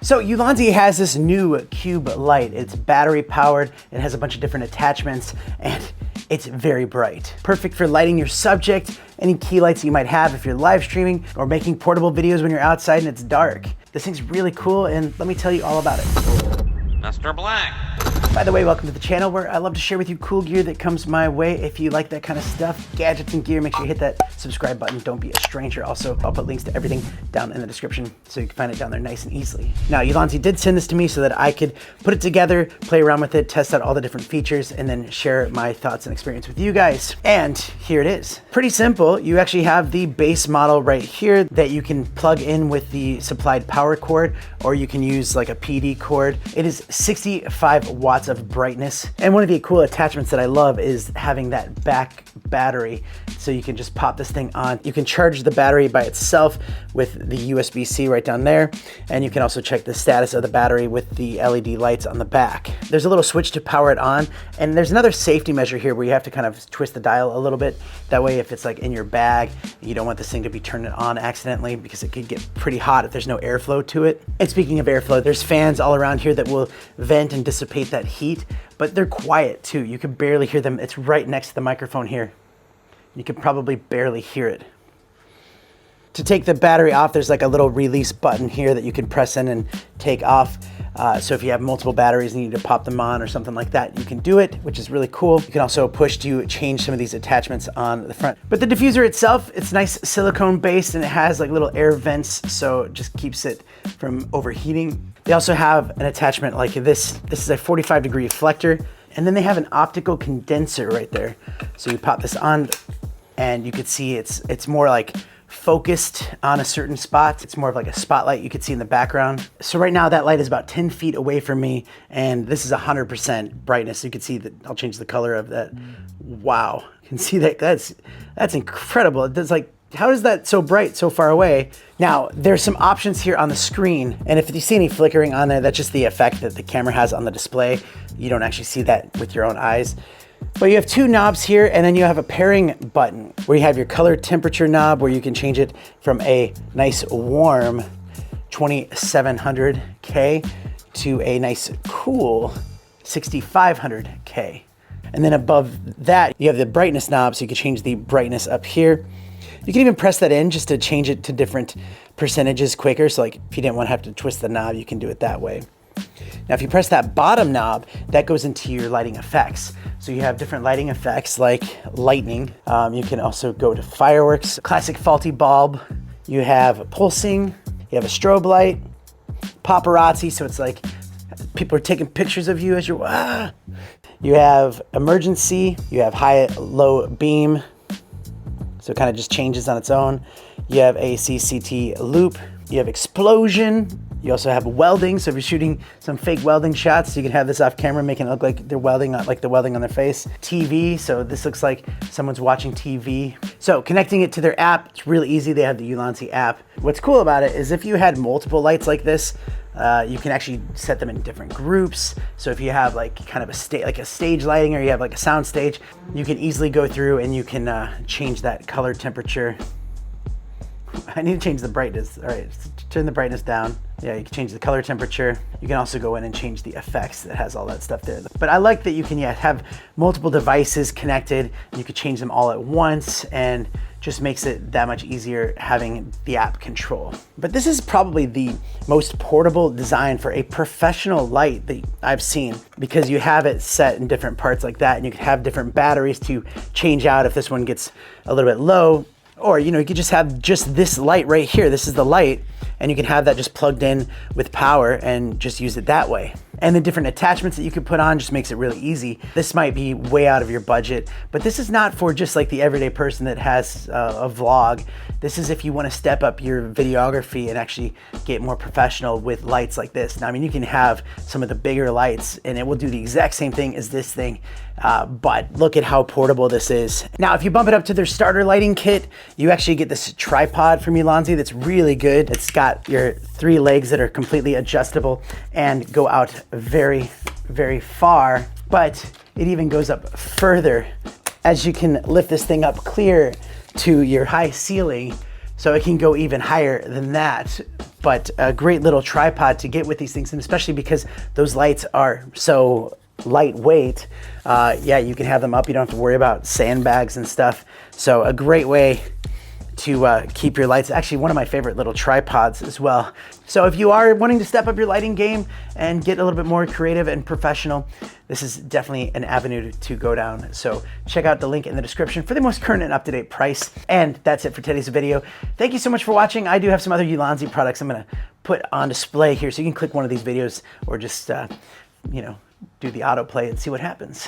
So Ulanzi has this new cube light. It's battery powered, it has a bunch of different attachments, and it's very bright. Perfect for lighting your subject, any key lights you might have if you're live streaming or making portable videos when you're outside and it's dark. This thing's really cool, and let me tell you all about it. Mr. Black. By the way, welcome to the channel where I love to share with you cool gear that comes my way. If you like that kind of stuff, gadgets and gear, make sure you hit that subscribe button. Don't be a stranger. Also, I'll put links to everything down in the description so you can find it down there nice and easily. Now, Ulanzi did send this to me so that I could put it together, play around with it, test out all the different features, and then share my thoughts and experience with you guys. And here it is. Pretty simple. You actually have the base model right here that you can plug in with the supplied power cord, or you can use like a PD cord. It is 65 watts of brightness. And one of the cool attachments that I love is having that back battery. So you can just pop this thing on. You can charge the battery by itself with the USB-C right down there. And you can also check the status of the battery with the LED lights on the back. There's a little switch to power it on. And there's another safety measure here where you have to kind of twist the dial a little bit. That way, if it's like in your bag, you don't want this thing to be turning on accidentally because it could get pretty hot if there's no airflow to it. And speaking of airflow, there's fans all around here that will vent and dissipate that heat, but they're quiet too. You can barely hear them. It's right next to the microphone here. You can probably barely hear it. To take the battery off, there's like a little release button here that you can press in and take off. So if you have multiple batteries and you need to pop them on or something like that, you can do it, which is really cool. You can also push to change some of these attachments on the front. But the diffuser itself, it's nice silicone based and it has like little air vents, so it just keeps it from overheating. They also have an attachment like this. This is a 45-degree reflector, and then they have an optical condenser right there. So you pop this on and you can see it's more like focused on a certain spot. It's more of like a spotlight you could see in the background. So right now that light is about 10 feet away from me, and this is 100% brightness. You can see that. I'll change the color of that. Wow, you can see that. That's incredible. It does like, how is that so bright so far away? Now, there's some options here on the screen, and if you see any flickering on there, that's just the effect that the camera has on the display. You don't actually see that with your own eyes. But you have two knobs here, and then you have a pairing button where you have your color temperature knob where you can change it from a nice warm 2700K to a nice cool 6500K. And then above that, you have the brightness knob, so you can change the brightness up here. You can even press that in just to change it to different percentages quicker. So like if you didn't want to have to twist the knob, you can do it that way. Now, if you press that bottom knob, that goes into your lighting effects. So you have different lighting effects like lightning. You can also go to fireworks, classic faulty bulb. You have pulsing, you have a strobe light, paparazzi. So it's like people are taking pictures of you as you're, ah. You have emergency, you have high, low beam. So it kind of just changes on its own. You have a CCT loop, you have explosion. You also have welding, so if you're shooting some fake welding shots, you can have this off camera, making it look like they're welding, like the welding on their face. TV, so this looks like someone's watching TV. So connecting it to their app, it's really easy. They have the Ulanzi app. What's cool about it is if you had multiple lights like this, you can actually set them in different groups. So if you have like kind of a stage lighting, or you have like a sound stage, you can easily go through and you can change that color temperature. I need to change the brightness. All right, turn the brightness down. Yeah, you can change the color temperature. You can also go in and change the effects that has all that stuff there. But I like that you can have multiple devices connected. You could change them all at once, and just makes it that much easier having the app control. But this is probably the most portable design for a professional light that I've seen, because you have it set in different parts like that, and you can have different batteries to change out if this one gets a little bit low. Or, you know, you could just have just this light right here. This is the light, and you can have that just plugged in with power and just use it that way. And the different attachments that you could put on just makes it really easy. This might be way out of your budget, but this is not for just like the everyday person that has a vlog. This is if you want to step up your videography and actually get more professional with lights like this. Now, I mean, you can have some of the bigger lights and it will do the exact same thing as this thing, but look at how portable this is. Now, if you bump it up to their starter lighting kit, you actually get this tripod from Ulanzi that's really good. It's got your 3 legs that are completely adjustable and go out very, very far, but it even goes up further as you can lift this thing up clear to your high ceiling, so it can go even higher than that. but a great little tripod to get with these things, and especially because those lights are so lightweight, yeah, you can have them up. You don't have to worry about sandbags and stuff. So a great way to keep your lights. Actually, one of my favorite little tripods as well. So if you are wanting to step up your lighting game and get a little bit more creative and professional, this is definitely an avenue to go down. So check out the link in the description for the most current and up-to-date price. And that's it for today's video. Thank you so much for watching. I do have some other Ulanzi products I'm gonna put on display here, so you can click one of these videos or just, you know, do the autoplay and see what happens.